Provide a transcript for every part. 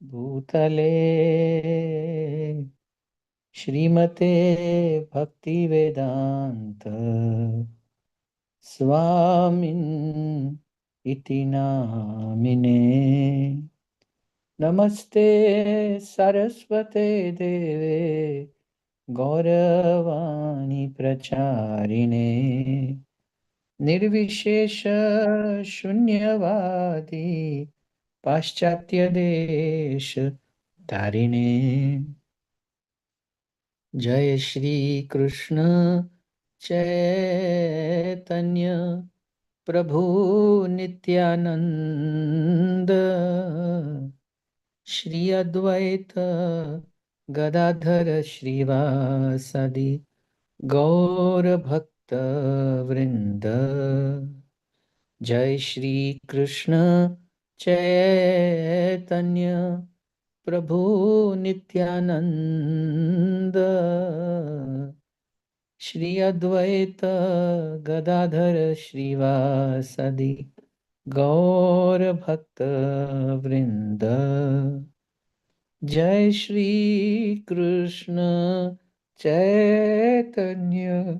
भूतले श्रीमते भक्तिवेदांत स्वामिन् इति नामिने। नमस्ते सरस्वते देवे गौरवाणी प्रचारिणे निर्विशेष शून्यवादी पाश्चात्य देश तारिणे। जय श्री कृष्ण चैतन्य प्रभु नित्यानंद श्री अद्वैत गदाधर श्रीवासदि गौर भक्त वृंद। जय श्री कृष्ण चैतन्य प्रभु नित्यानंद श्री अद्वैत गदाधर श्रीवासदि गौर भक्त वृंद। जय श्री कृष्ण चैतन्य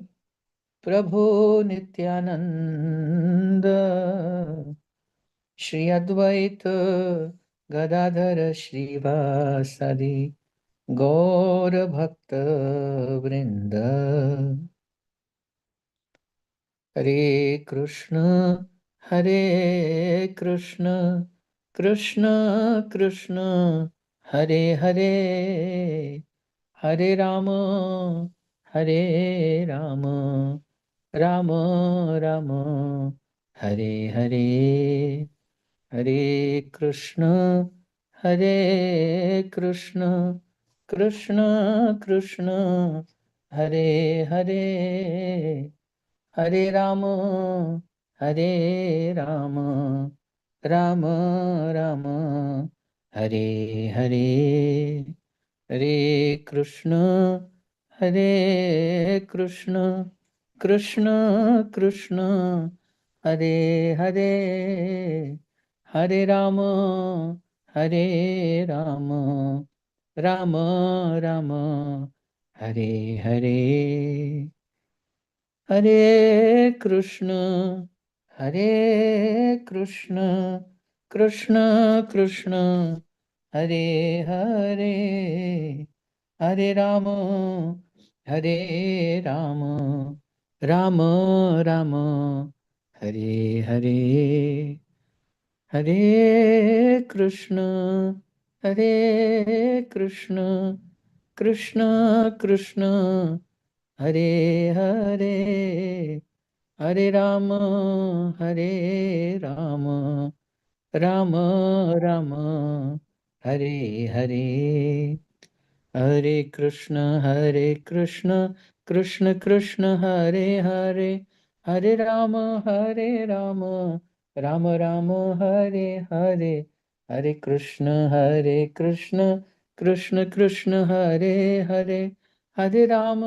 प्रभु नित्यानंद श्री अद्वैत गदाधर श्रीवासदि गौर भक्त वृंद। हरे कृष्ण कृष्ण कृष्ण हरे हरे, हरे राम राम राम राम हरे हरे। हरे कृष्ण कृष्ण कृष्ण हरे हरे, हरे राम राम राम हरे हरे। हरे कृष्ण कृष्ण कृष्ण हरे हरे, हरे राम राम राम राम हरे हरे। हरे कृष्ण कृष्ण कृष्ण हरे हरे, हरे राम राम राम राम हरे हरे। हरे कृष्ण कृष्ण कृष्ण हरे हरे, हरे राम राम राम राम हरे हरे। हरे कृष्ण कृष्ण कृष्ण हरे हरे, हरे राम राम राम हरे हरे। हरे कृष्ण कृष्ण कृष्ण हरे हरे, हरे राम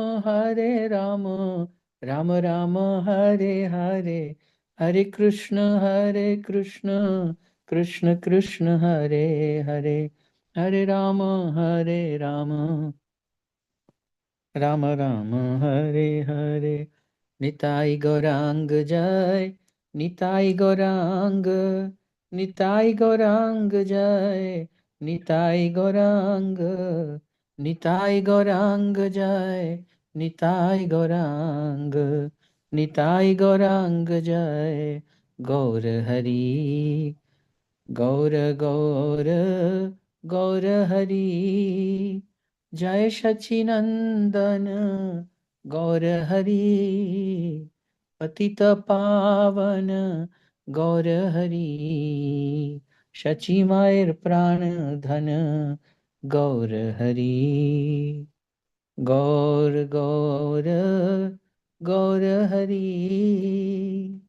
राम राम हरे हरे। हरे कृष्ण कृष्ण कृष्ण हरे हरे, हरे राम राम राम हरे हरे। निताई गौरांग जय, निताई गौरांग, निताई गौरांग जय, निताई गौरांग, निताई गौरांग जय, निताई गौरांग, निताई गौरांग जय। गौर हरि गौर गौर गौर हरि, जय सचिनंदन गौर हरि, पतित पावन गौर हरि, शची मायर प्राण धन गौर हरि। गौर गौर गौर हरि,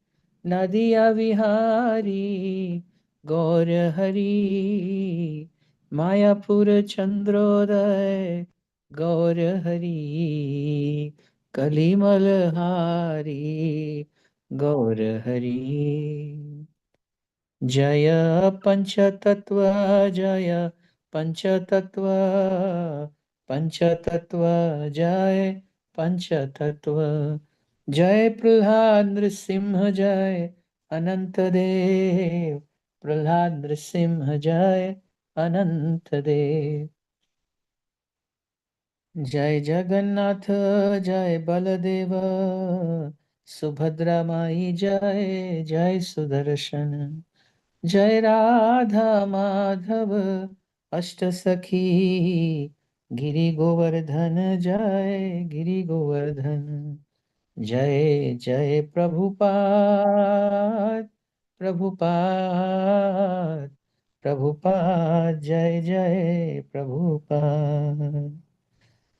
नदिया विहारी गौर हरि, मायापुर चंद्रोदय गौर हरि, कलिमल हारी गौर हरि। जय पंचतत्व जय Panchatattva, Panchatattva, Jai Panchatattva. Jai Prahlad Nrsimha Jai Anantadev. Prahlad Nrsimha Jai Anantadev. Jai Jagannath Jai Baladeva. Subhadra Mai Jai Jai Sudarshan. जय राधा माधव अष्ट सखी गिरि गोवर्धन जय गिरि गोवर्धन जय जय प्रभुपाद प्रभुपाद प्रभुपाद जय जय प्रभुपाद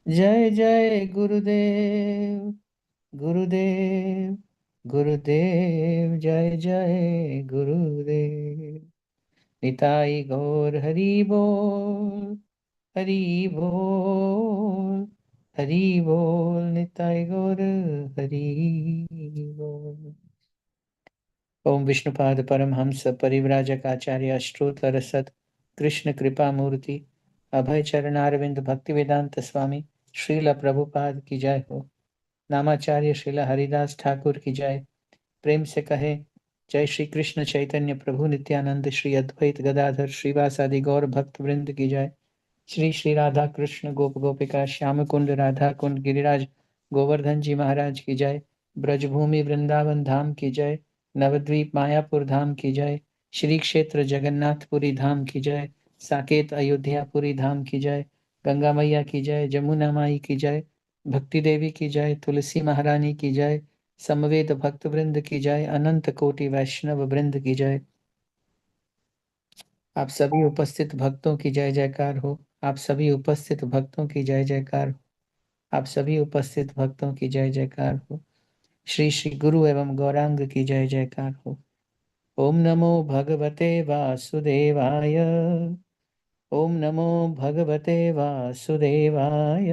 जय जय गुरुदेव गुरुदेव गुरुदेव जय जय गुरुदेव निताई गौर हरि बोल हरि बोल हरि बोल निताई गौर हरि बोल। ओम विष्णुपाद परमहंस परिव्राजक आचार्य अष्टोत्तर सत कृष्ण कृपा मूर्ति अभय चरणारविंद भक्ति वेदांत स्वामी श्रील प्रभुपाद की जय हो। नामाचार्य श्रील हरिदास ठाकुर की जय। प्रेम से कहे जय श्री कृष्ण चैतन्य प्रभु नित्यानंद श्री अद्वैत गदाधर श्रीवासादि गौर भक्त वृंद की जय। श्री श्री राधा कृष्ण गोप गोपिका श्याम कुंड राधा कुंड गिरिराज गोवर्धन जी महाराज की जय। ब्रजभूमि वृंदावन धाम की जय। नवद्वीप मायापुर धाम की जय। श्री क्षेत्र जगन्नाथपुरी धाम की जय। साकेत अयोध्यापुरी धाम की जय। गंगा मैया की जय। जमुना माई की जय। भक्ति देवी की जय। तुलसी महारानी की जय। समवेत भक्त वृंद की जय। अनंत कोटि वैष्णव वृंद की जय। आप सभी उपस्थित भक्तों की जय जयकार हो। आप सभी उपस्थित भक्तों की जय जयकार हो। आप सभी उपस्थित भक्तों की जय जयकार हो। श्री श्री गुरु एवं गौरांग की जय जयकार हो। ओम नमो भगवते वासुदेवाय। ओम नमो भगवते वासुदेवाय।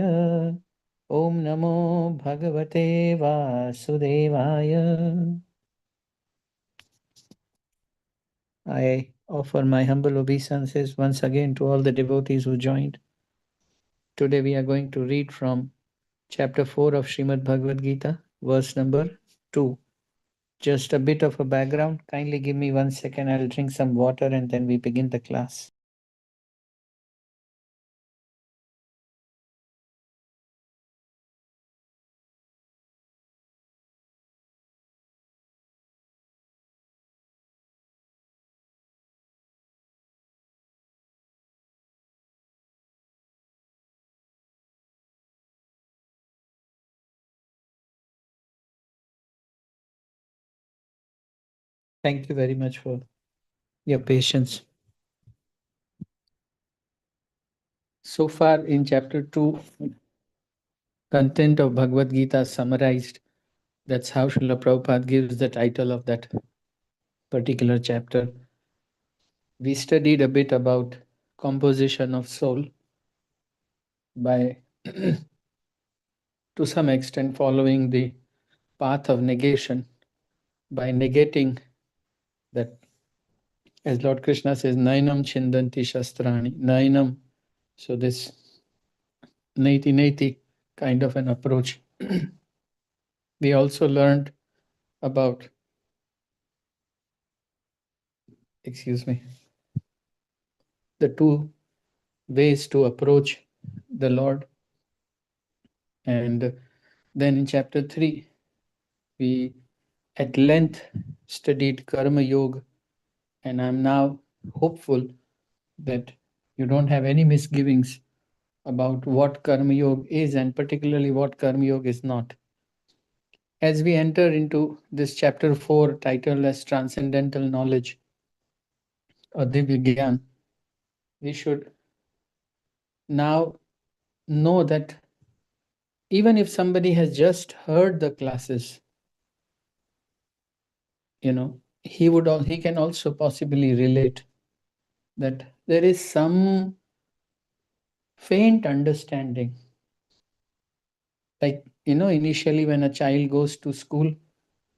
ओम नमो भगवते वासुदेवाय। I offer my humble obeisances once again to all the devotees who joined. Today we are going to read from chapter 4 of Srimad Bhagavad Gita, verse number 2. Just a bit of a background. Kindly give me 1 second. I'll drink some water and then we begin the class. Thank you very much for your patience. So far in chapter 2, content of Bhagavad Gita summarized. That's how Srila Prabhupada gives the title of that particular chapter. We studied a bit about composition of soul by to some extent following the path of negation, by negating that, as Lord Krishna says, Nainam Chindanti Shastrani, Nainam. So this Naiti Naiti kind of an approach. We also learned about, the two ways to approach the Lord. And then in chapter 3, we at length studied Karma Yoga, and I'm now hopeful that you don't have any misgivings about what Karma Yoga is and particularly what Karma Yoga is not. As we enter into this chapter 4 titled as Transcendental Knowledge or Divya Gyan, we should now know that even if somebody has just heard the classes, he can also possibly relate that there is some faint understanding. Like, initially when a child goes to school,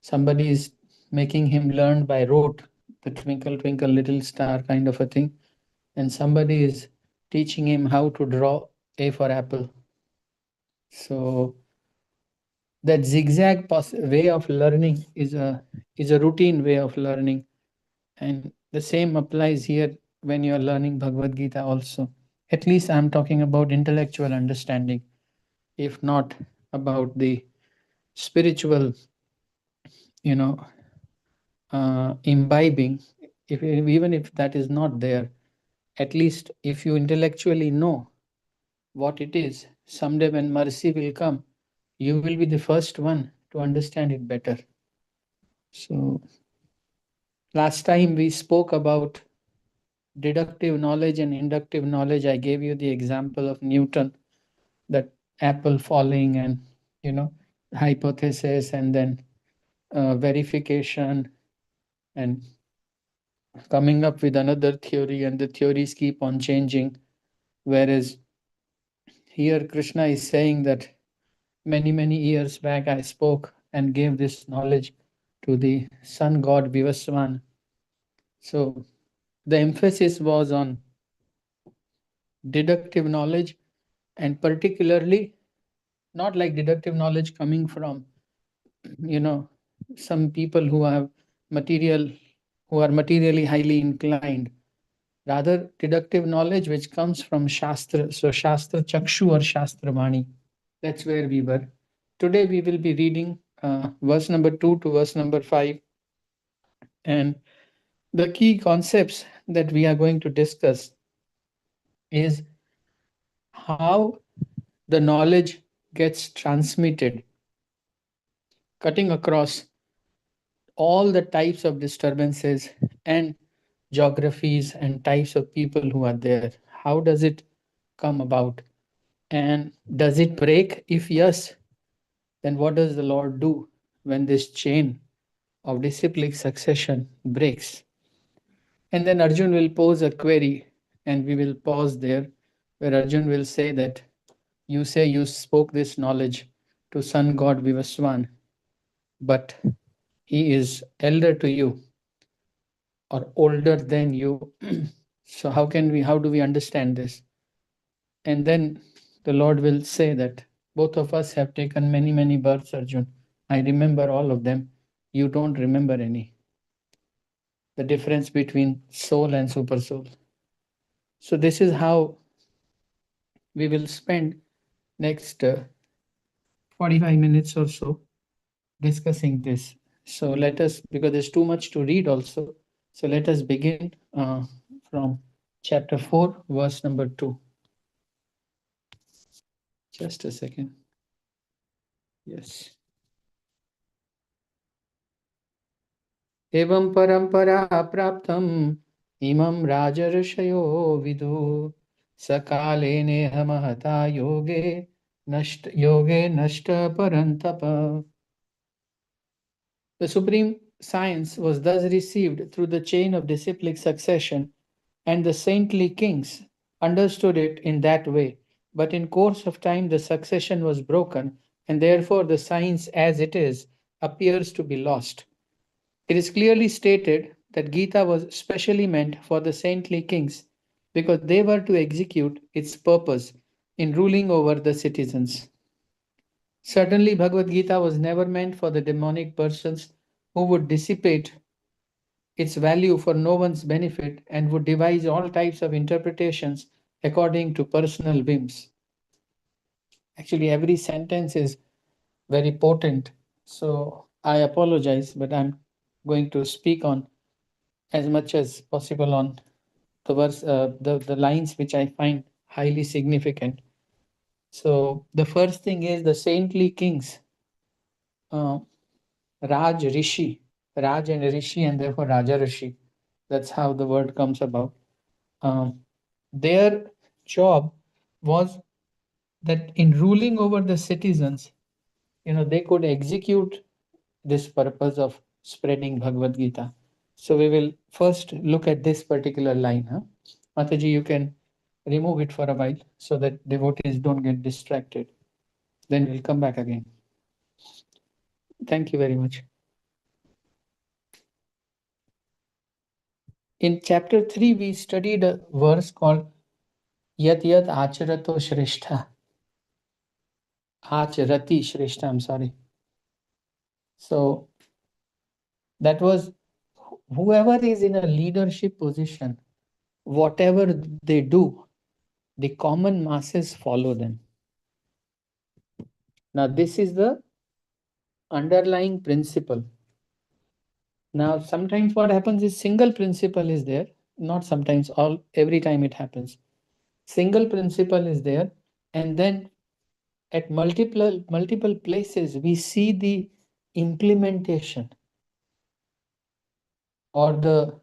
somebody is making him learn by rote the twinkle, twinkle, little star kind of a thing. And somebody is teaching him how to draw A for apple. So that zigzag way of learning is a routine way of learning, and the same applies here when you are learning Bhagavad Gita also. At least I'm talking about intellectual understanding, if not about the spiritual, you know, imbibing. If even if that is not there, at least if you intellectually know what it is, someday when mercy will come, you will be the first one to understand it better. So last time we spoke about deductive knowledge and inductive knowledge. I gave you the example of Newton, that apple falling, and you know, hypothesis, and then verification, and coming up with another theory, and the theories keep on changing. Whereas here Krishna is saying that many years back I spoke and gave this knowledge to the sun god Vivaswan. So the emphasis was on deductive knowledge, and particularly not like deductive knowledge coming from, you know, some people who have material, who are materially highly inclined, rather deductive knowledge which comes from Shastra. So Shastra Chakshu or Shastra Vani. That's where we were. Today we will be reading verse number 2 to verse number 5. And the key concepts that we are going to discuss is how the knowledge gets transmitted, cutting across all the types of disturbances and geographies and types of people who are there. How does it come about? And does it break? If yes, then what does the Lord do when this chain of disciplic succession breaks? And then Arjun will pose a query, and we will pause there, where Arjun will say that you say you spoke this knowledge to sun god Vivaswan, but he is elder to you or older than you. So how do we understand this? And then the Lord will say that both of us have taken many births, Arjun. I remember all of them. You don't remember any. The difference between soul and super soul. So this is how we will spend next 45 minutes or so discussing this. So let us, because there's too much to read also. So let us begin from chapter 4, verse number 2. Just a second. Yes. एवं परंपरा प्राप्तम इमं राजर्षयो विदु सकाले नेह महता योगे नष्ट परंतप. The supreme science was thus received through the chain of disciplic succession, and the saintly kings understood it in that way. But in course of time the succession was broken, and therefore the science as it is appears to be lost. It is clearly stated that Gita was specially meant for the saintly kings because they were to execute its purpose in ruling over the citizens. Certainly, Bhagavad Gita was never meant for the demonic persons who would dissipate its value for no one's benefit and would devise all types of interpretations according to personal whims. Actually, every sentence is very potent, so I apologize, but I'm going to speak on as much as possible on the lines which I find highly significant. So the first thing is the saintly kings, uh, Raj Rishi, Raj and Rishi, and therefore Raja Rishi. That's how the word comes about. Um, their job was that in ruling over the citizens, they could execute this purpose of spreading Bhagavad Gita. So we will first look at this particular line. Huh? Mataji, you can remove it for a while so that devotees don't get distracted. Then we'll come back again. Thank you very much. In chapter 3, we studied a verse called Yat yat acharato shrestha. Acharati shrestha, I'm sorry. So that was whoever is in a leadership position, whatever they do, the common masses follow them. Now, this is the underlying principle. Now, sometimes what happens is single principle is there, not sometimes, all every time it happens. Single principle is there, and then at multiple places we see the implementation or the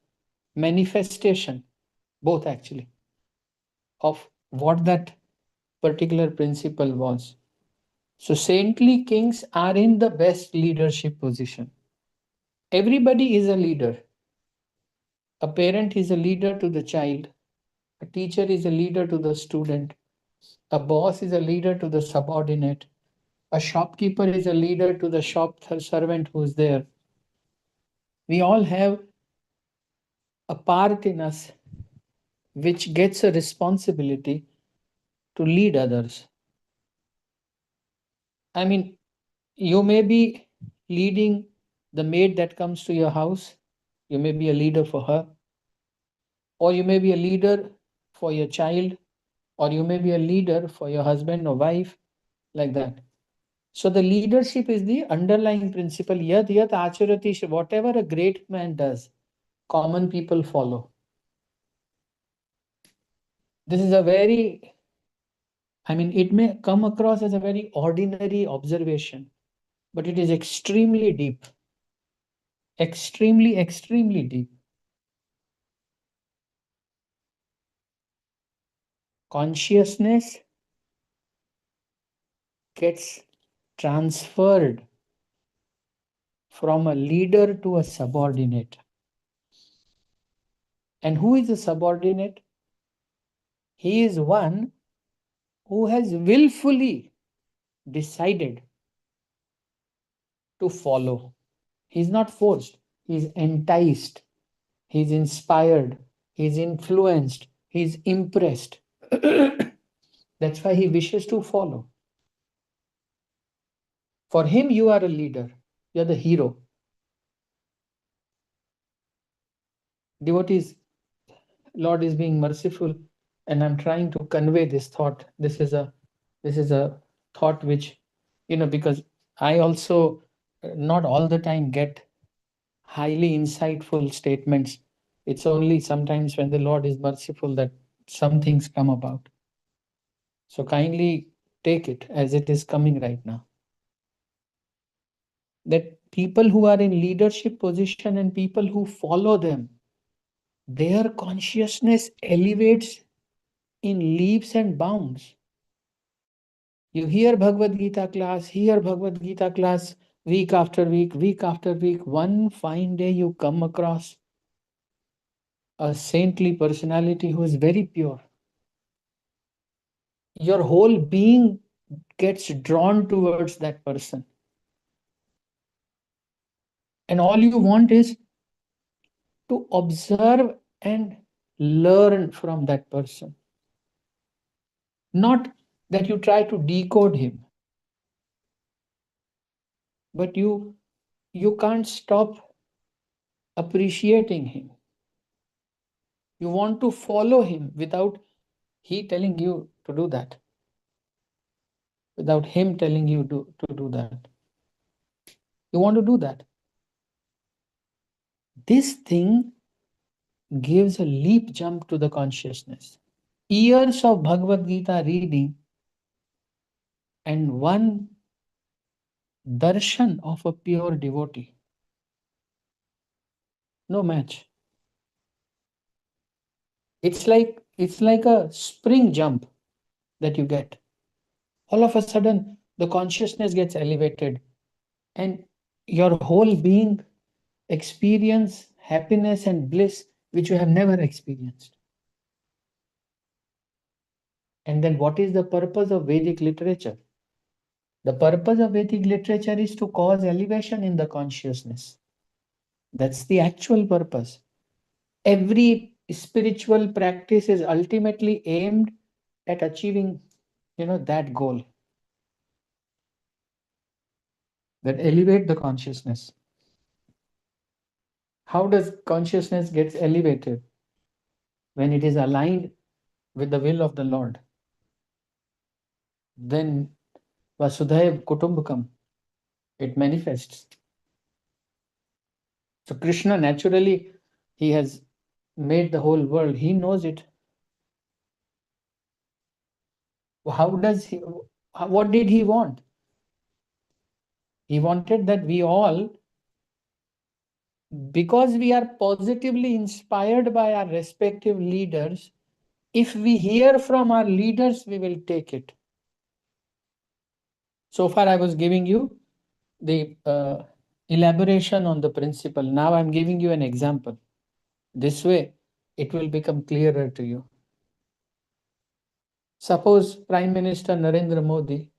manifestation, both actually, of what that particular principle was. So saintly kings are in the best leadership position. Everybody is a leader. A parent is a leader to the child. A teacher is a leader to the student. A boss is a leader to the subordinate. A shopkeeper is a leader to the shop servant who's there. We all have a part in us which gets a responsibility to lead others. I mean, you may be leading the maid that comes to your house, you may be a leader for her, or you may be a leader for your child, or you may be a leader for your husband or wife, like that. So the leadership is the underlying principle. Yad yat acharati, whatever a great man does, common people follow. This is a very, I mean, it may come across as a very ordinary observation, but it is extremely deep. Extremely deep. Consciousness gets transferred from a leader to a subordinate. And who is a subordinate? He is one who has willfully decided to follow. He's not forced, he's enticed, he's inspired, he's influenced, he's impressed. That's why he wishes to follow. For him, you are a leader, you're the hero. Devotees, Lord is being merciful, and I'm trying to convey this thought. This is a thought which, because I also not all the time get highly insightful statements. It's only sometimes when the Lord is merciful that some things come about. So kindly take it as it is coming right now. That people who are in leadership position and people who follow them, their consciousness elevates in leaps and bounds. You hear Bhagwad Gita class week after week after week. One fine day you come across a saintly personality who is very pure. Your whole being gets drawn towards that person. And all you want is to observe and learn from that person. Not that you try to decode him, but you can't stop appreciating him. You want to follow him without he telling you to do that, without him telling you to do that. You want to do that. This thing gives a leap jump to the consciousness. Years of Bhagavad Gita reading and one darshan of a pure devotee. No match. It's like a spring jump that you get. All of a sudden, the consciousness gets elevated and your whole being experience happiness and bliss which you have never experienced. And then what is the purpose of Vedic literature? The purpose of Vedic literature is to cause elevation in the consciousness. That's the actual purpose. Every spiritual practice is ultimately aimed at achieving, that goal, that elevate the consciousness. How does consciousness gets elevated? When it is aligned with the will of the Lord. Then Vasudhaiv Kutumbakam, it manifests. So Krishna naturally, he has made the whole world. He knows it. How does he, what did he want? He wanted that we all, because we are positively inspired by our respective leaders, if we hear from our leaders, we will take it. So far, I was giving you the elaboration on the principle. Now I'm giving you an example. This way, it will become clearer to you. Suppose Prime Minister Narendra Modi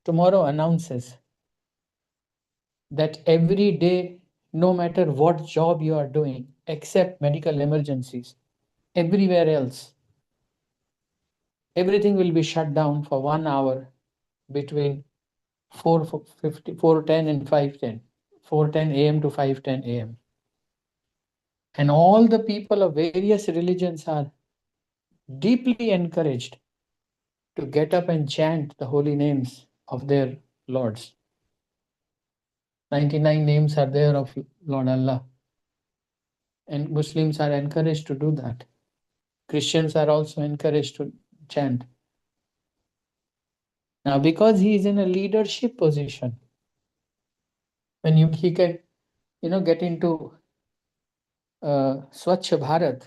tomorrow announces that every day, no matter what job you are doing, except medical emergencies, everywhere else, everything will be shut down for 1 hour between 4:10 and 5:10, 4:10 a.m. to 5:10 a.m. And all the people of various religions are deeply encouraged to get up and chant the holy names of their lords. 99 names are there of Lord Allah. And Muslims are encouraged to do that. Christians are also encouraged to chant. Now, because he is in a leadership position, when he can, get into Swachh Bharat,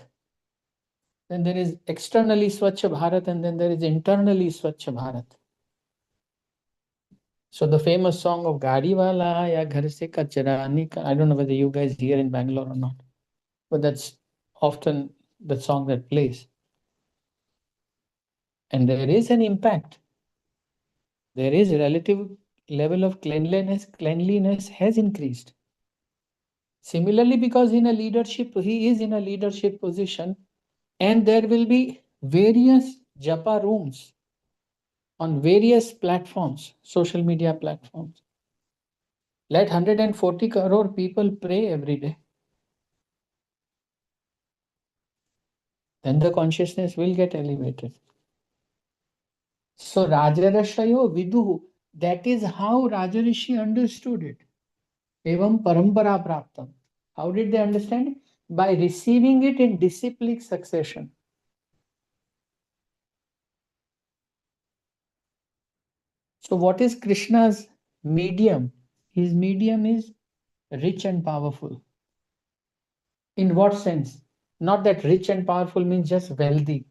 then there is externally Swachh Bharat and then there is internally Swachh Bharat. So the famous song of Gadi Wala Ya Ghar Se Kachra Nika, I don't know whether you guys hear in Bangalore or not, but that's often the song that plays. And there is an impact. There is a relative level of cleanliness has increased. Similarly, because he is in a leadership position, and there will be various japa rooms on various platforms, social media platforms. Let 140 crore people pray every day. Then the consciousness will get elevated. So Rajarashayo Viduhu, that is how Rajarishi understood it. Evam parampara praptam. How did they understand it? By receiving it in disciplic succession. So what is Krishna's medium? His medium is rich and powerful. In what sense? Not that rich and powerful means just wealthy.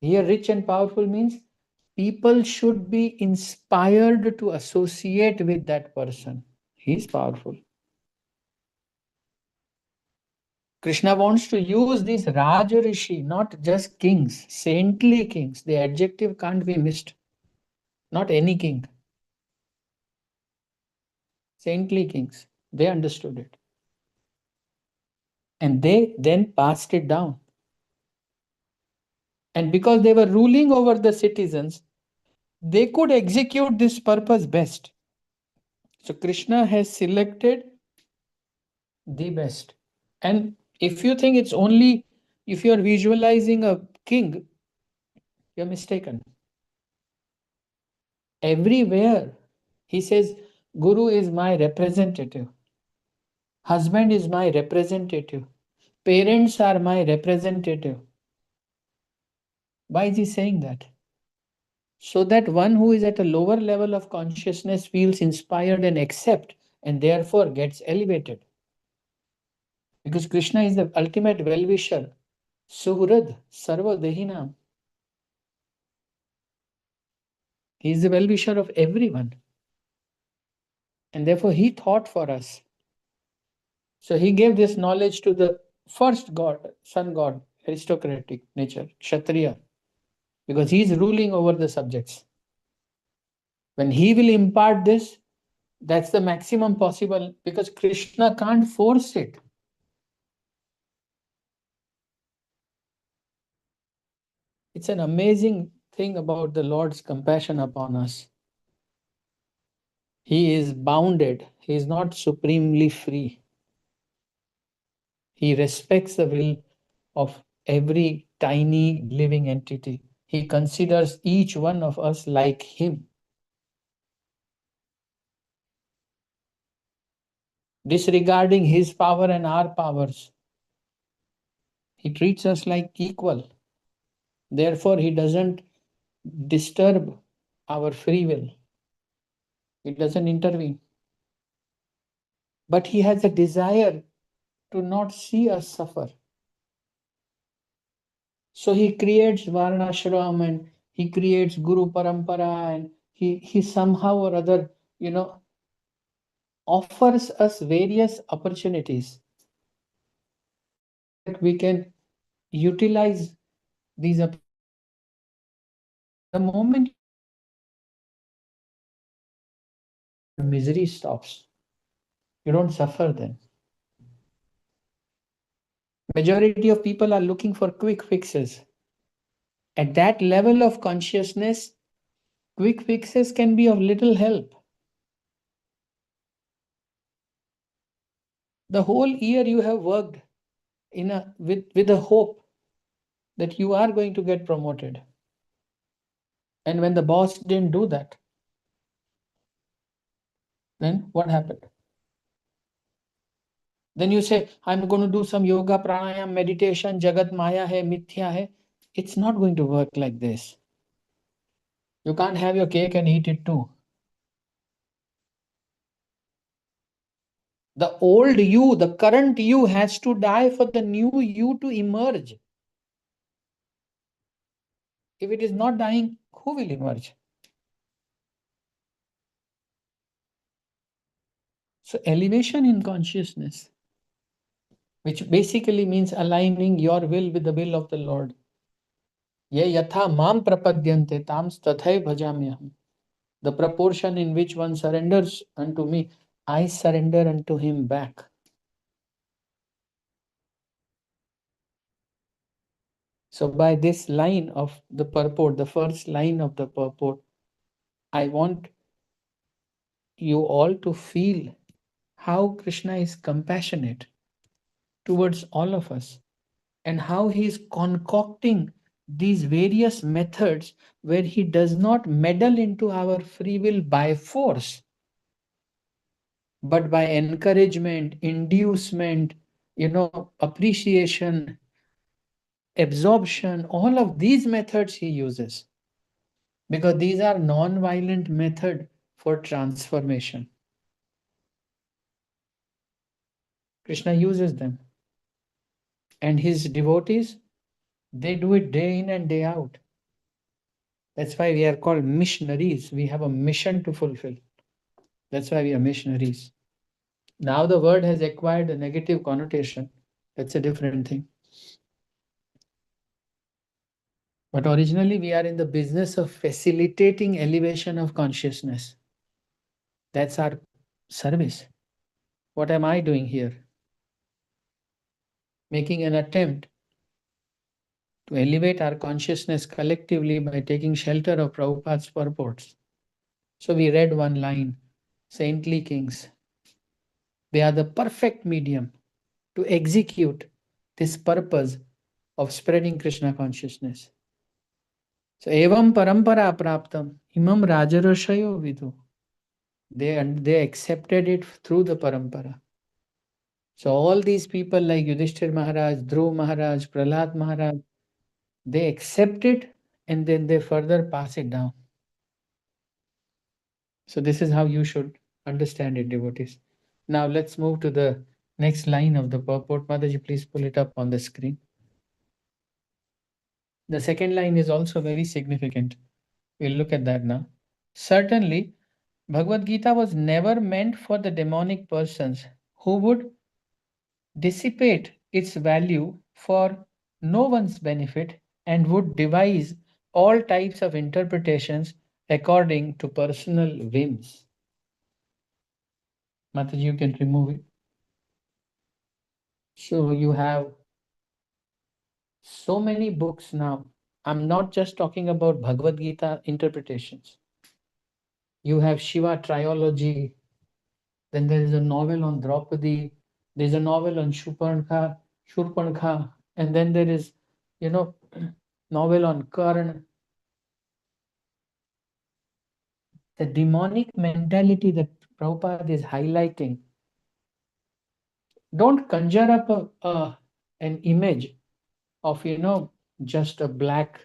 Here, rich and powerful means people should be inspired to associate with that person. He is powerful. Krishna wants to use these Rajarishi, not just kings, saintly kings. The adjective can't be missed. Not any king. Saintly kings. They understood it. And they then passed it down. And because they were ruling over the citizens, they could execute this purpose best. So Krishna has selected the best. And if you think it's only if you're visualizing a king, you're mistaken. Everywhere he says, Guru is my representative. Husband is my representative. Parents are my representative. Why is he saying that? So that one who is at a lower level of consciousness feels inspired and accept and therefore gets elevated. Because Krishna is the ultimate well-wisher. Suhrad Sarva Dehinam. He is the well-wisher of everyone. And therefore he thought for us. So he gave this knowledge to the first god, sun god, aristocratic nature, Kshatriya, because he is ruling over the subjects. When he will impart this, that's the maximum possible, because Krishna can't force it. It's an amazing thing about the Lord's compassion upon us. He is bounded, he is not supremely free. He respects the will of every tiny living entity. He considers each one of us like him. Disregarding his power and our powers, he treats us like equal. Therefore, he doesn't disturb our free will. He doesn't intervene. But he has a desire to not see us suffer. So he creates Varnashram and he creates Guru Parampara, and he somehow or other, offers us various opportunities that we can utilize these. The moment misery stops, you don't suffer then. Majority of people are looking for quick fixes. At that level of consciousness, quick fixes can be of little help. The whole year you have worked with a hope that you are going to get promoted. And when the boss didn't do that, then what happened? Then you say, I'm going to do some yoga, pranayam, meditation, jagat maya hai, mithya hai. It's not going to work like this. You can't have your cake and eat it too. The old you, the current you has to die for the new you to emerge. If it is not dying, who will emerge? So elevation in consciousness, which basically means aligning your will with the will of the Lord. Ye yatha mam prapadyante tam tathai bhajamyaham. The proportion in which one surrenders unto me, I surrender unto him back. So by this line of the purport, the first line of the purport, I want you all to feel how Krishna is compassionate towards all of us and how he is concocting these various methods where he does not meddle into our free will by force, but by encouragement, inducement, appreciation, absorption. All of these methods he uses because these are non-violent method for transformation. Krishna uses them, and his devotees, they do it day in and day out. That's why we are called missionaries. We have a mission to fulfill. That's why we are missionaries. Now the word has acquired a negative connotation. That's a different thing. But originally we are in the business of facilitating elevation of consciousness. That's our service. What am I doing here? Making an attempt to elevate our consciousness collectively by taking shelter of Prabhupada's purports. So we read one line, saintly kings. They are the perfect medium to execute this purpose of spreading Krishna consciousness. So evam parampara praptam imam rajarashayo vidu. They accepted it through the parampara. So all these people like Yudhishthir Maharaj, Dhruv Maharaj, Prahlad Maharaj, they accept it and then they further pass it down. So this is how you should understand it, devotees. Now let's move to the next line of the purport. Mataji, please pull it up on the screen. The second line is also very significant. We'll look at that now. Certainly, Bhagavad Gita was never meant for the demonic persons who would dissipate its value for no one's benefit and would devise all types of interpretations according to personal whims. Mataji, you can remove it. So you have so many books now I'm not just talking about Bhagwad Gita interpretations. You have Shiva trilogy, then there is a novel on Draupadi, there's a novel on Shurpankha, and then there is, novel on Karna. The demonic mentality that Prabhupada is highlighting. Don't conjure up an image of, just a black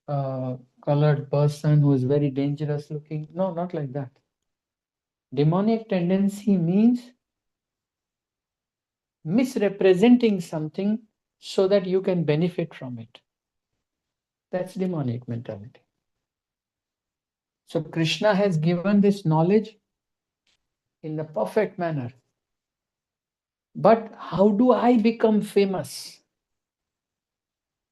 colored person who is very dangerous looking. No, not like that. Demonic tendency means misrepresenting something so that you can benefit from it. That's demonic mentality. So Krishna has given this knowledge in the perfect manner. But how do I become famous?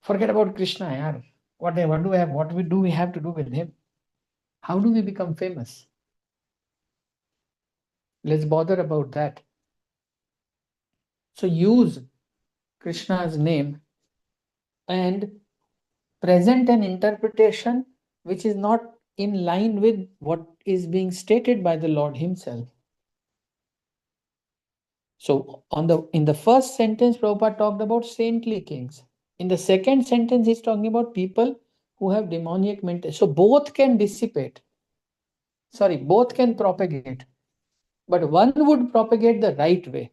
Forget about Krishna, yaar. What do we have? Do we have to do with him? How do we become famous? Let's bother about that. So use Krishna's name and present an interpretation which is not in line with what is being stated by the Lord himself. So in the first sentence, Prabhupada talked about saintly kings. In the second sentence, he's talking about people who have demoniac mentality. So both can dissipate. Both can propagate. But one would propagate the right way.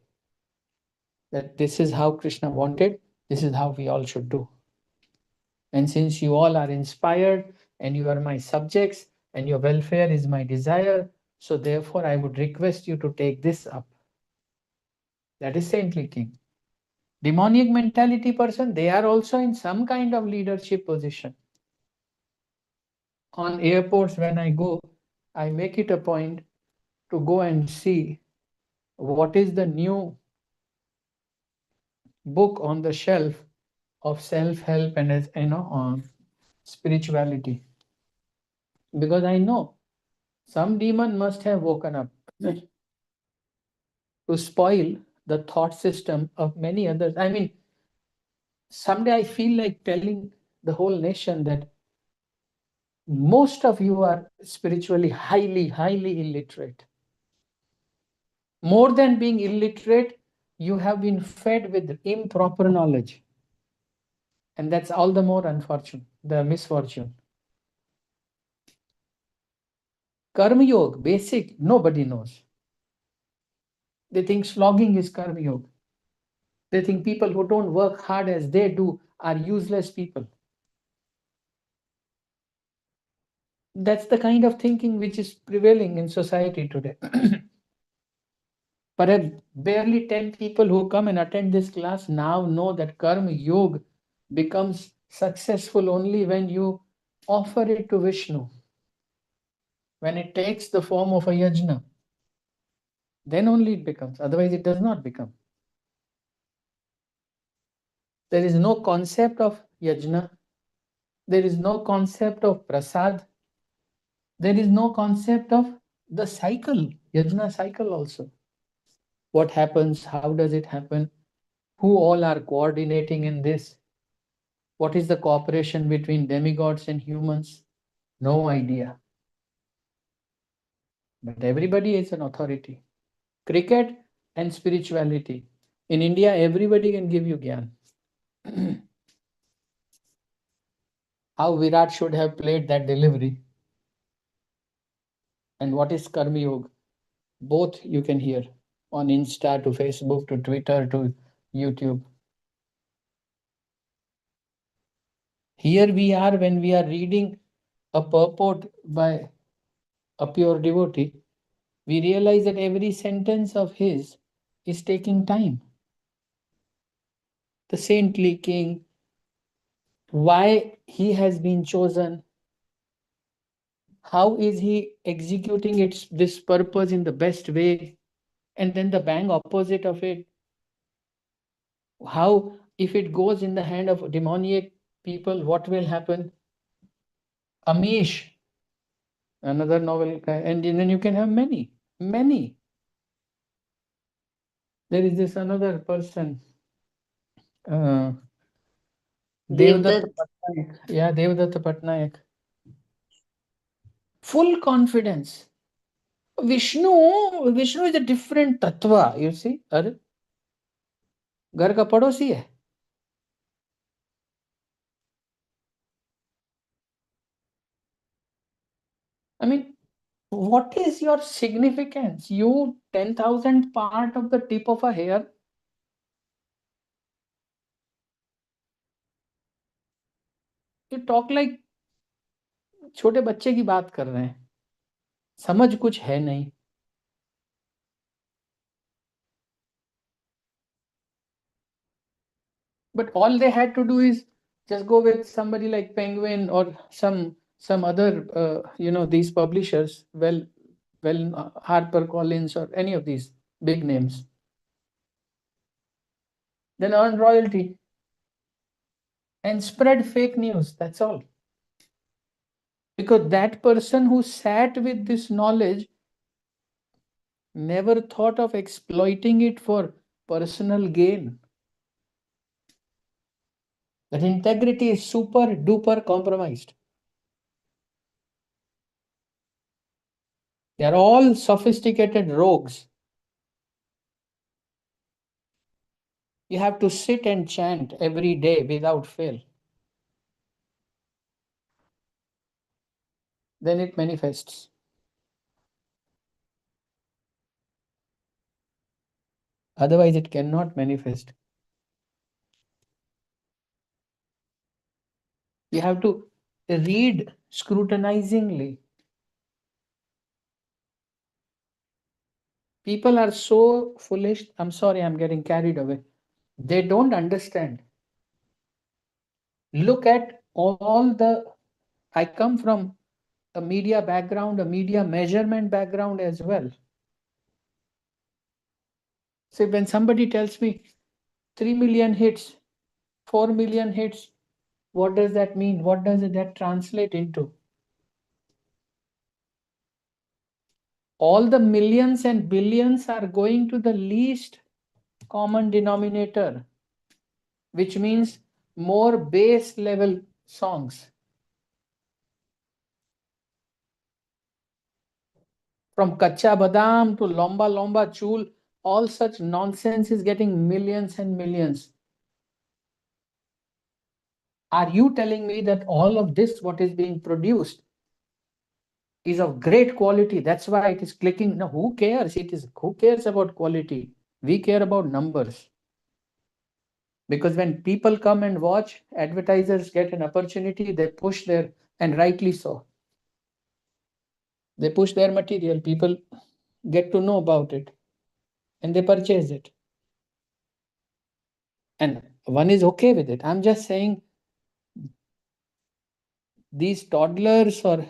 That this is how Krishna wanted, this is how we all should do. And since you all are inspired and you are my subjects and your welfare is my desire, so therefore I would request you to take this up. That is saintly king. Demoniac mentality person, they are also in some kind of leadership position. On airports, when I go, I make it a point to go and see what is the new book on the shelf of self-help and spirituality. Because I know some demon must have woken up to spoil the thought system of many others. I mean, someday I feel like telling the whole nation that most of you are spiritually highly illiterate. More than being illiterate, you have been fed with improper knowledge. And that's all the more unfortunate, the misfortune. Karma Yoga, basic, nobody knows. They think slogging is Karma Yoga. They think people who don't work hard as they do are useless people. That's the kind of thinking which is prevailing in society today. Perhaps barely 10 people who come and attend this class now know that Karma Yoga becomes successful only when you offer it to Vishnu. When it takes the form of a yajna, then only it becomes. Otherwise, it does not become. There is no concept of yajna. There is no concept of prasad. There is no concept of the cycle, yajna cycle also. What happens? How does it happen? Who all are coordinating in this? What is the cooperation between demigods and humans? No idea. But everybody is an authority. Cricket and spirituality. In India, everybody can give you gyan. How Virat should have played that delivery. And what is Karma Yoga? Both you can hear on Insta to Facebook to Twitter to YouTube. Here we are when we are reading a purport by a pure devotee, we realize that every sentence of his is taking time. The saintly king, why he has been chosen, how is he executing this purpose in the best way, and then the bang opposite of it. How, if it goes in the hand of demoniac people, what will happen? Amish, another novel guy, and then you can have many. There is this another person, Devdatta Devdutt. Patnaik. Yeah, Devdatta Patnaik. Full confidence. Vishnu is a different tattva, you see. अरे घर का पड़ोसी है. I mean, what is your significance? You 10,000 part of the tip of a hair. You talk like छोटे बच्चे की बात कर रहे हैं. समझ कुछ है नहीं. But all they had to do is just go with somebody like Penguin or some other these publishers, Harper Collins or any of these big names, then earn royalty and spread fake news. That's all. Because that person who sat with this knowledge never thought of exploiting it for personal gain. That integrity is super duper compromised. They are all sophisticated rogues. You have to sit and chant every day without fail. Then it manifests. Otherwise, it cannot manifest. You have to read scrutinizingly. People are so foolish. I'm sorry, I'm getting carried away. They don't understand. Look at all the. I come from a media background, a media measurement background as well. So when somebody tells me 3 million hits, 4 million hits, what does that mean? What does that translate into? All the millions and billions are going to the least common denominator, which means more base level songs. From Kacha Badam to Lomba Lomba Chul, all such nonsense is getting millions and millions. Are you telling me that all of this, what is being produced, is of great quality? That's why it is clicking. No, who cares? Who cares about quality? We care about numbers. Because when people come and watch, advertisers get an opportunity, they push their, and rightly so. They push their material, people get to know about it, and they purchase it. And one is okay with it. I'm just saying these toddlers or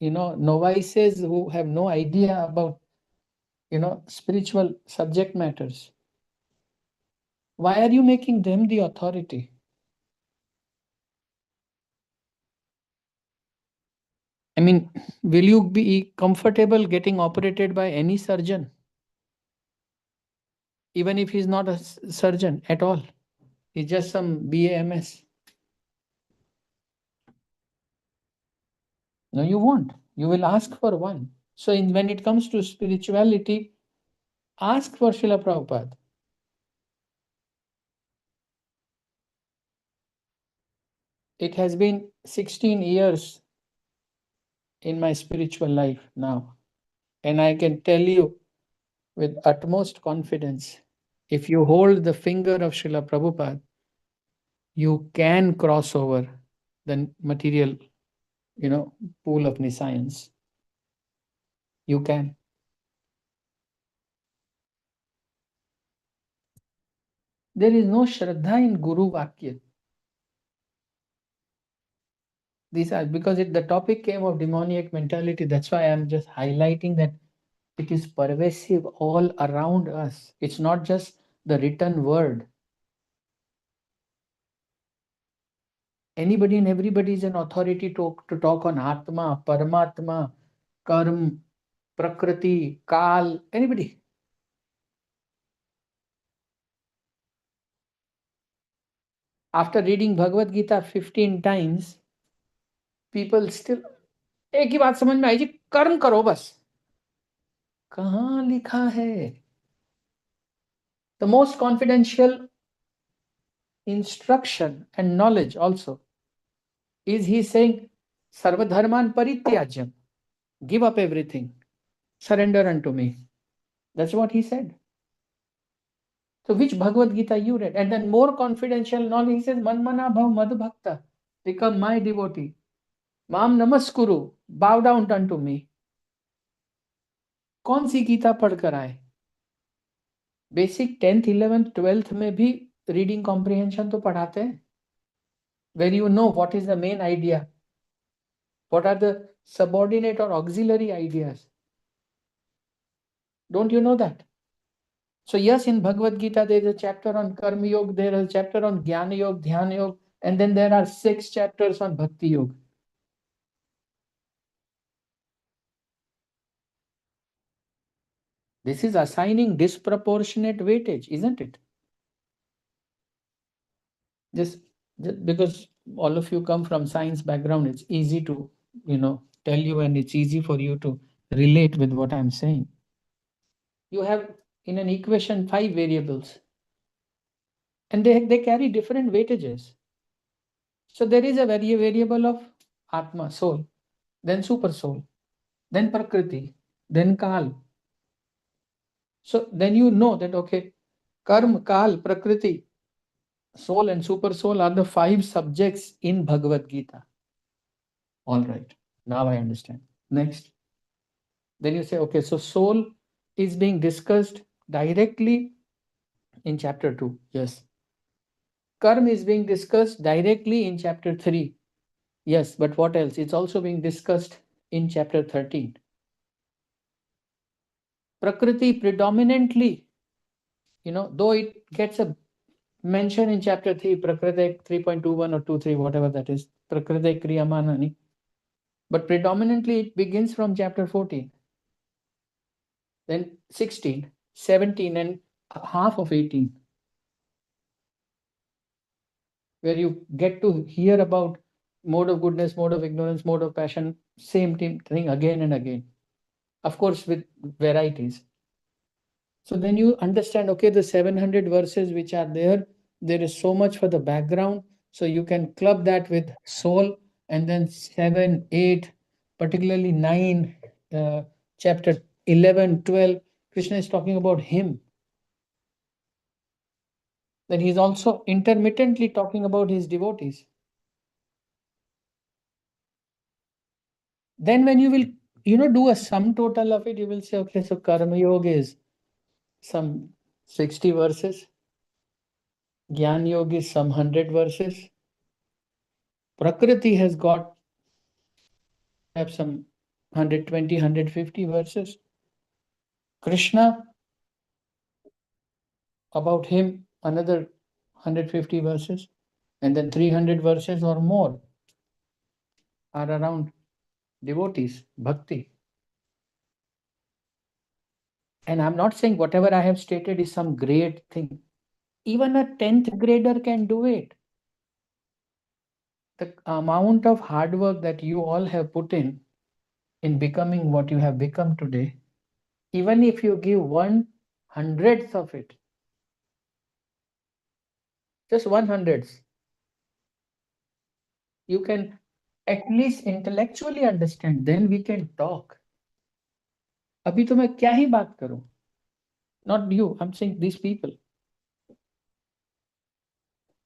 novices who have no idea about spiritual subject matters, why are you making them the authority? I mean, will you be comfortable getting operated by any surgeon, even if he's not a surgeon at all? He's just some BAMS. No, you won't. You will ask for one. So when it comes to spirituality, ask for Srila Prabhupada. It has been 16 years in my spiritual life now. And I can tell you with utmost confidence, if you hold the finger of Srila Prabhupada, you can cross over the material, pool of nescience. You can. There is no Shraddha in Guru Vakya. These are because the topic came of demoniac mentality. That's why I'm just highlighting that it is pervasive all around us. It's not just the written word. Anybody and everybody is an authority to talk on Atma, Paramatma, Karma, Prakriti, Kal, anybody. After reading Bhagwad Gita 15 times, people still एक ही बात समझ में आई जी, कर्म करो बस. कहाँ लिखा है? The most confidential instruction and knowledge also is he saying sarvadharman parityajam, give up everything, surrender unto me. That's what he said. So which Bhagavad Gita you read? And then more confidential knowledge, he says manmana bhav madhbhakta, become my devotee. Mam namaskuru, bow down unto me. कौन सी गीता पढ़कर आए? Basic 10th 11th 12th में भी reading comprehension तो पढ़ाते हैं, where you know what is the main idea, what are the subordinate or auxiliary ideas. Don't you know that? So yes, in Bhagavad Gita there is a chapter on Karma Yoga, there is a chapter on Jnana Yoga, Dhyana Yoga, and then there are 6 chapters on Bhakti Yoga. This is assigning disproportionate weightage, isn't it? Just because all of you come from science background, it's easy to, tell you, and it's easy for you to relate with what I'm saying. You have in an equation 5 variables, and they carry different weightages. So there is a variable of Atma, soul, then super soul, then Prakriti, then Kal. So then you know that, okay, Karma, Kal, Prakriti, soul and super soul are the 5 subjects in Bhagavad Gita. All right, now I understand. Next. Then you say, okay, so soul is being discussed directly in chapter 2. Yes. Karma is being discussed directly in chapter 3. Yes, but what else? It's also being discussed in chapter 13. Prakriti predominantly, though it gets a mention in chapter 3, Prakriti 3.21 or 23, whatever that is, Prakriti Kriyamanani, but predominantly it begins from chapter 14, then 16, 17, and half of 18, where you get to hear about mode of goodness, mode of ignorance, mode of passion, same thing again and again, of course with varieties. So then you understand, okay, the 700 verses which are there is so much for the background. So you can club that with soul, and then 7, 8, particularly 9, chapter 11, 12, Krishna is talking about him. Then he's also intermittently talking about his devotees. Then when you will, do a sum total of it, you will say, okay, so Karma Yoga is some 60 verses. Jnana Yoga is some 100 verses. Prakriti has got have some 120, 150 verses. Krishna, about him, another 150 verses. And then 300 verses or more are around devotees, bhakti. And I'm not saying whatever I have stated is some great thing. Even a 10th grader can do it. The amount of hard work that you all have put in becoming what you have become today, even if you give 1/100th of it, just 1/100th, you can at least intellectually understand, then we can talk. अभी तो मैं क्या ही बात करूं? Not you, I'm saying these people.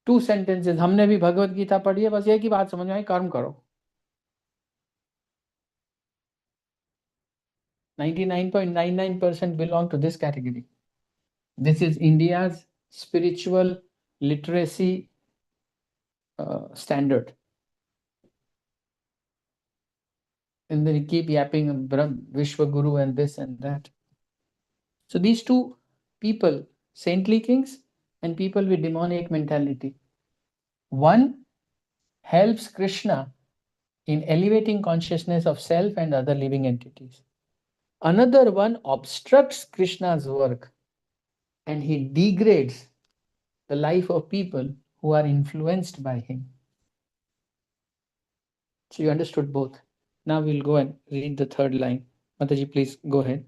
2 sentences, हमने भी भगवत गीता पढ़ी है, बस एक ही बात समझ में आई, कर्म करो. 99.99% belong to this category. This is India's spiritual literacy standard. And then you keep yapping Vishwa Guru and this and that. So these 2 people, saintly kings and people with demoniac mentality. One helps Krishna in elevating consciousness of self and other living entities. Another one obstructs Krishna's work, and he degrades the life of people who are influenced by him. So you understood both. Now we'll go and read the third line. Mataji, please go ahead.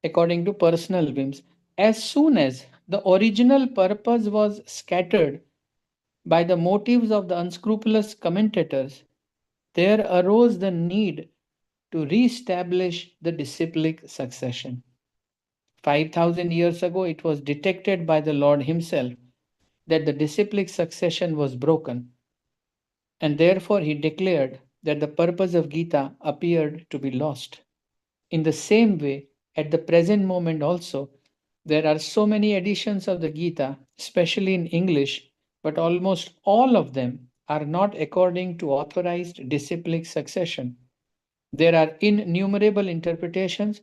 According to personal whims, as soon as the original purpose was scattered by the motives of the unscrupulous commentators, there arose the need to re-establish the disciplic succession. 5,000 years ago, it was detected by the Lord Himself that the disciplic succession was broken, and therefore He declared that the purpose of Gita appeared to be lost. In the same way, at the present moment also, there are so many editions of the Gita, especially in English, but almost all of them are not according to authorized disciplic succession. There are innumerable interpretations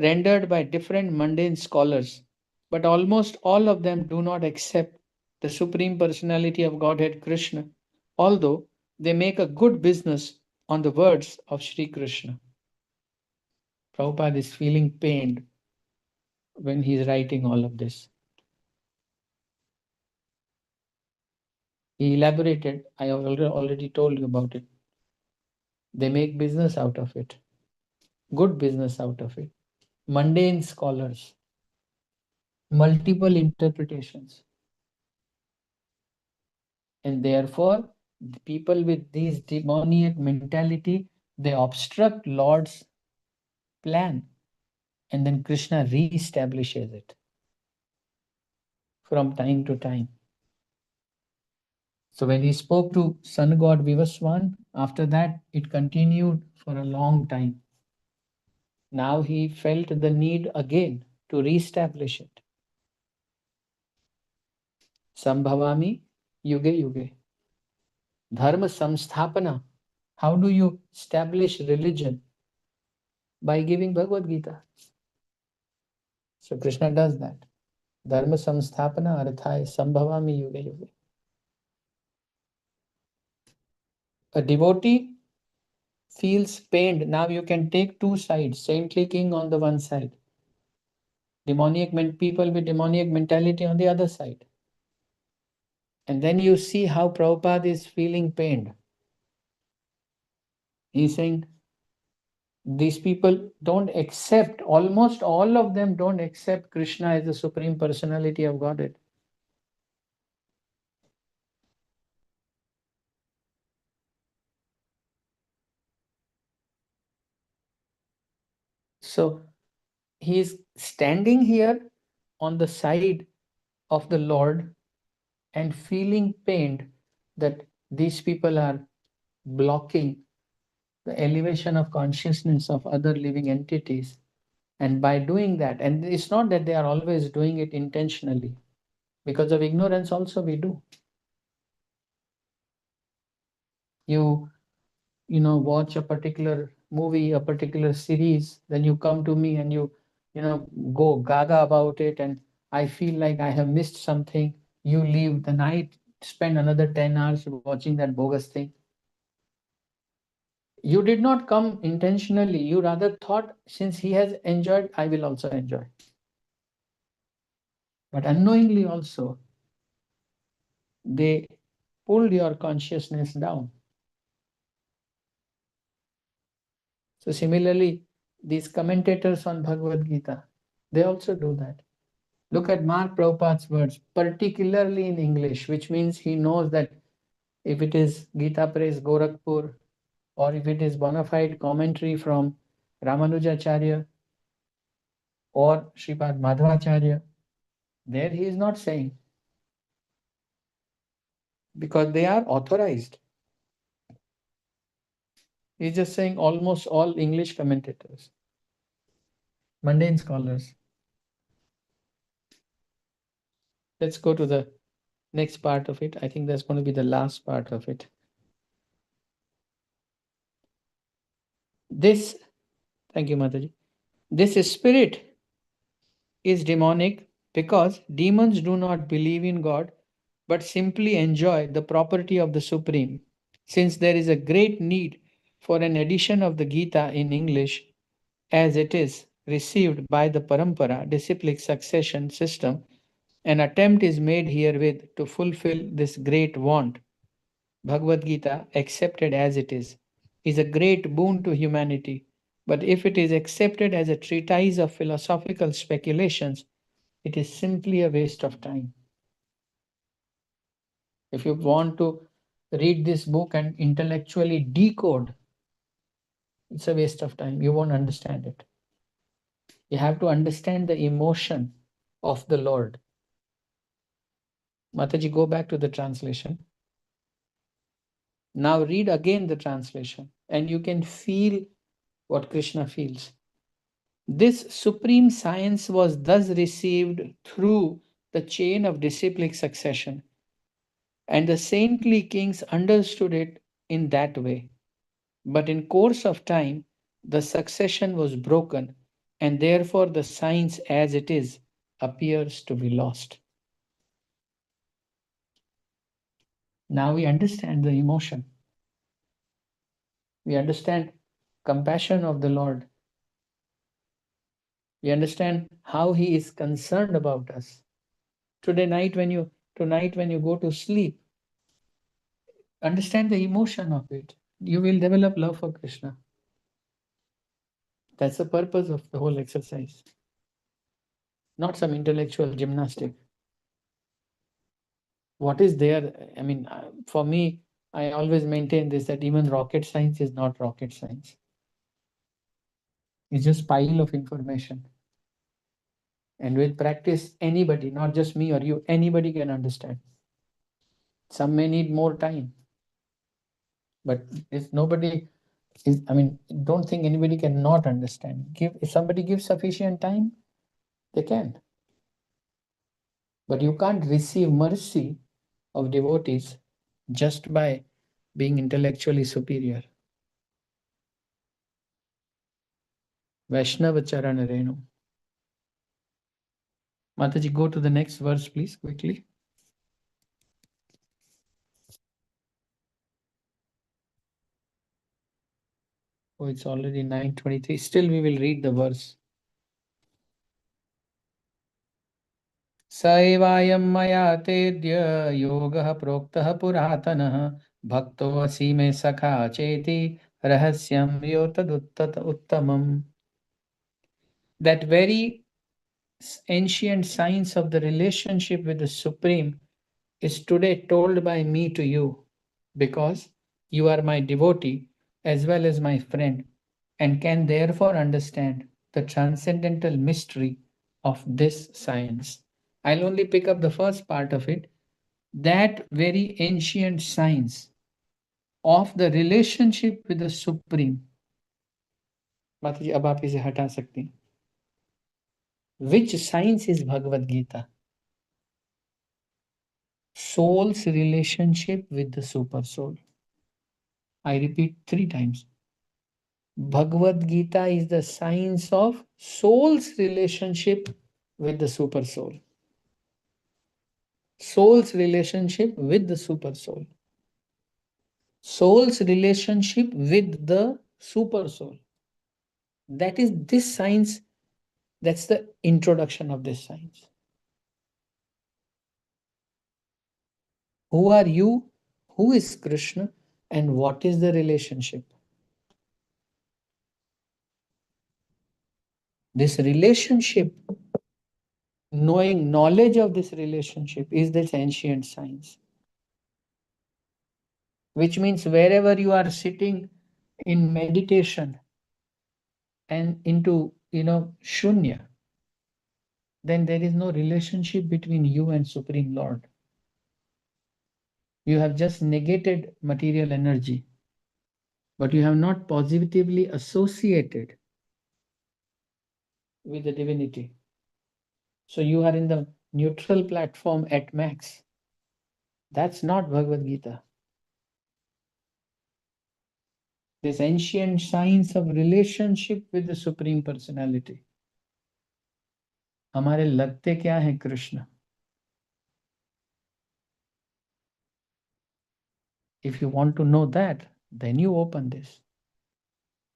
rendered by different mundane scholars, but almost all of them do not accept the Supreme Personality of Godhead Krishna, although they make a good business on the words of Sri Krishna. Prabhupada is feeling pained when he is writing all of this. He elaborated, I already told you about it. They make business out of it, good business out of it. Mundane scholars, multiple interpretations. And therefore, the people with this demoniac mentality, they obstruct Lord's plan. And then Krishna re-establishes it from time to time. So when he spoke to Sun God Vivaswan, after that it continued for a long time. Now he felt the need again to re-establish it. Sambhavami yuge yuge. Dharma samsthapana. How do you establish religion? By giving Bhagwad Gita. So Krishna does that. Dharma samsthapana arthai sambhavami yuge yuge. A devotee feels pained. Now you can take two sides, saintly king on the one side, demoniac people with demoniac mentality on the other side. And then you see how Prabhupada is feeling pained. He's saying, these people don't accept, almost all of them don't accept Krishna as the Supreme Personality of Godhead. So he is standing here on the side of the Lord and feeling pained that these people are blocking the elevation of consciousness of other living entities. And by doing that, and it's not that they are always doing it intentionally, because of ignorance also we do. You watch a particular movie, a particular series, then you come to me and you go gaga about it, and I feel like I have missed something. You leave, then I spend another 10 hours watching that bogus thing. You did not come intentionally. You rather thought, since he has enjoyed, I will also enjoy. But unknowingly also, they pulled your consciousness down. So similarly, these commentators on Bhagavad Gita, they also do that. Look at Mark Prabhupada's words, particularly in English, which means he knows that if it is Gita Press Gorakhpur, or if it is bona fide commentary from Ramanujacharya or Sripad Madhvacharya, there he is not saying, because they are authorized. He's just saying almost all English commentators, mundane scholars. Let's go to the next part of it. I think that's going to be the last part of it. This, thank you, Mataji. This spirit is demonic because demons do not believe in God but simply enjoy the property of the Supreme. Since there is a great need for an edition of the Gita in English as it is received by the Parampara, disciplic succession system, an attempt is made herewith to fulfill this great want. Bhagavad Gita, accepted as it is a great boon to humanity. But if it is accepted as a treatise of philosophical speculations, it is simply a waste of time. If you want to read this book and intellectually decode, it's a waste of time. You won't understand it. You have to understand the emotion of the Lord. Mataji, go back to the translation. Now read again the translation, and you can feel what Krishna feels. This supreme science was thus received through the chain of disciplic succession, and the saintly kings understood it in that way. But in course of time, the succession was broken, and therefore the science as it is appears to be lost. Now we understand the emotion. We understand compassion of the Lord. We understand how He is concerned about us. Tonight when you go to sleep, understand the emotion of it. You will develop love for Krishna. That's the purpose of the whole exercise, not some intellectual gymnastic. What is there? I mean, for me, I always maintain this, that even rocket science is not rocket science. It's just pile of information. And with practice, anybody, not just me or you, anybody can understand. Some may need more time. But if nobody is, I mean, don't think anybody cannot understand. If somebody gives sufficient time, they can. But you can't receive mercy of devotees just by being intellectually superior. Vaishnava Charana Renu. Mataji, go to the next verse, please, quickly. Oh, it's already 9:23. Still, we will read the verse. सैवायं मया तेद्य योगः प्रोक्तः पुरातनः भक्तोऽसि मे सखा चेति रहस्यं यो तदुत्तत उत्तमम्. That very ancient science of the relationship with the Supreme is today told by me to you, because you are my devotee as well as my friend, and can therefore understand the transcendental mystery of this science. I'll only pick up the first part of it. That very ancient science of the relationship with the Supreme. माताजी अब आप इसे हटा सकती हैं. Which science is Bhagavad Gita? Soul's relationship with the super soul. I repeat 3 times. Bhagavad Gita is the science of soul's relationship with the super soul. Soul's relationship with the super soul. Soul's relationship with the super soul. That is this science. That's the introduction of this science. Who are you? Who is Krishna? And what is the relationship? This relationship, knowledge of this relationship is this ancient science. Which means wherever you are sitting in meditation and into, shunya, then there is no relationship between you and Supreme Lord. You have just negated material energy, but you have not positively associated with the divinity. So you are in the neutral platform at max. That's not Bhagavad Gita. This ancient science of relationship with the Supreme Personality. हमारे लगते क्या है Krishna? If you want to know that, then you open this.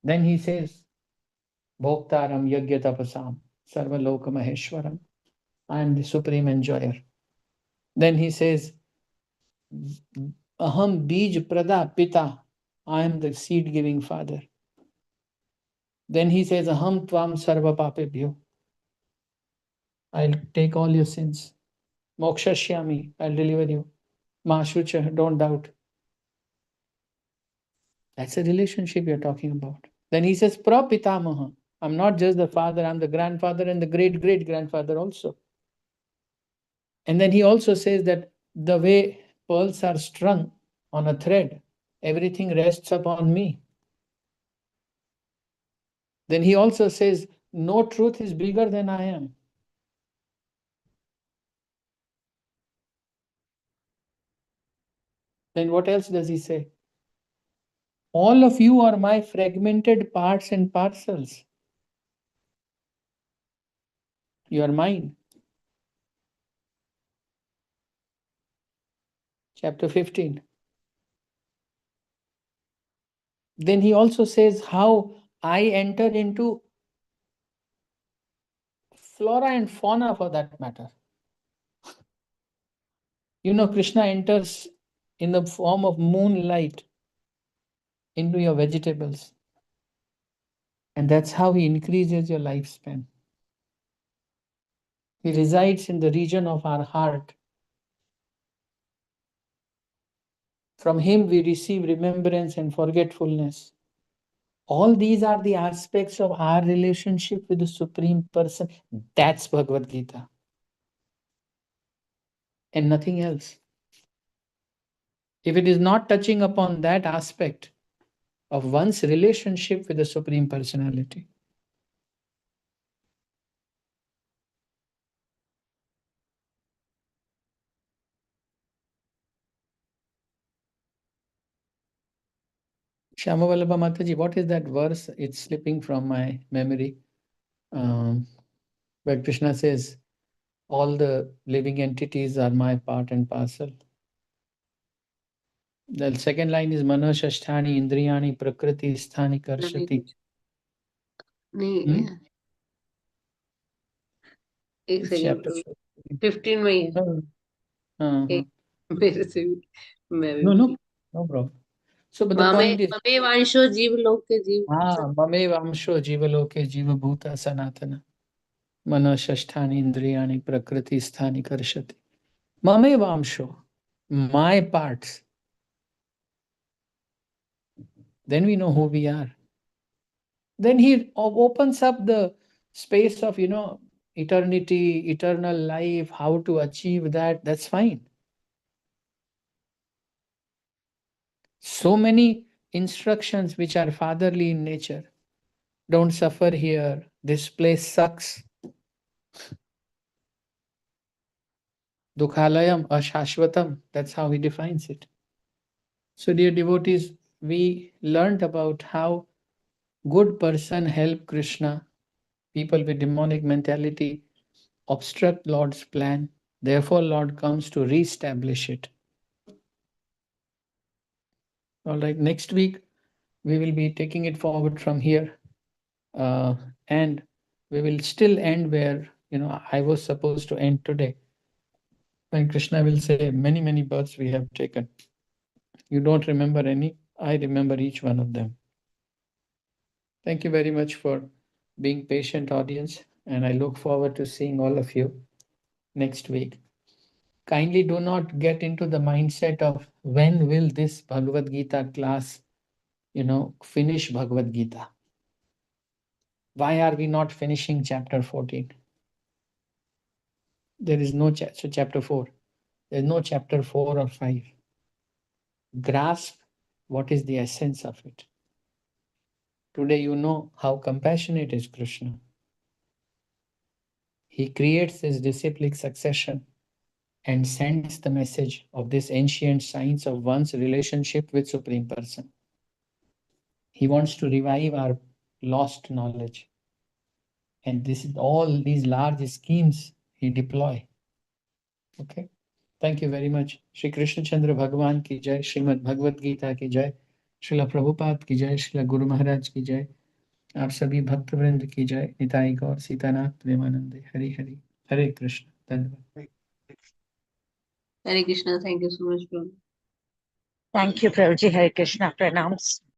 Then he says, Bhoktaram Yagyatapasam Sarvaloka Maheshwaram. I am the supreme enjoyer. Then he says, Aham Bij Prada Pita. I am the seed giving father. Then he says, Aham Tvam Sarva Papebhyo. I'll take all your sins. Mokshashyami, I'll deliver you. Mashucha, don't doubt. That's a relationship you're talking about. Then he says, Prapitamaha. I'm not just the father, I'm the grandfather and the great great grandfather also. And then he also says that the way pearls are strung on a thread, everything rests upon me. Then he also says, no truth is bigger than I am. Then what else does he say? All of you are my fragmented parts and parcels. You are mine. Chapter 15. Then he also says how I enter into flora and fauna for that matter. You know, Krishna enters in the form of moonlight into your vegetables. And that's how he increases your lifespan. He resides in the region of our heart. From him we receive remembrance and forgetfulness. All these are the aspects of our relationship with the Supreme Person. That's Bhagavad Gita. And nothing else. If it is not touching upon that aspect of one's relationship with the Supreme Personality, Shyamavallabha Mataji, what is that verse? It's slipping from my memory. Where Krishna says, all the living entities are my part and parcel. The second line is Manoshasthani Indriyani Prakriti Sthani Karshati. एक second 15 में ही है मेरे से भी मैं भी no problem. So but the point is ममे वांशो जीवलोक के जीव ममे वांशो जीवलोके जीवभूता सनातन Manoshasthani Indriyani Prakriti Sthani Karshati. Mame Vamsho, my parts. Then we know who we are. Then he opens up the space of, eternity, eternal life, how to achieve that. That's fine. So many instructions which are fatherly in nature. Don't suffer here. This place sucks. Dukhalayam ashashvatam. That's how he defines it. So, dear devotees, we learned about how good person help Krishna. People with demonic mentality obstruct Lord's plan. Therefore, Lord comes to re-establish it. All right, next week we will be taking it forward from here. And we will still end where, I was supposed to end today. When Krishna will say, many, many births we have taken. You don't remember any, I remember each one of them. Thank you very much for being patient, audience, and I look forward to seeing all of you next week. Kindly do not get into the mindset of when will this Bhagavad Gita class, finish Bhagavad Gita. Why are we not finishing chapter 14? There is no chapter 4. There is no chapter 4 or 5. Grasp what is the essence of it. Today you know how compassionate is Krishna. He creates this disciplic succession and sends the message of this ancient science of one's relationship with Supreme Person. He wants to revive our lost knowledge. And this is all these large schemes he deploy. Okay. Thank you very much. Shri Krishna Chandra Bhagavan ki jai, Srimad Bhagavad Gita ki jai. Srila Prabhupada की जय, श्रील गुरु महाराज की जय, आप सभी भक्त वृंद की जय। निताई गौर सीतानाथ प्रेमानंदे। हरि हरि। हरे कृष्ण। धन्यवाद। Hare Krishna. Thank you so much, Prabhu. Thank you, Prabhuji. Hare Krishna. Pranams.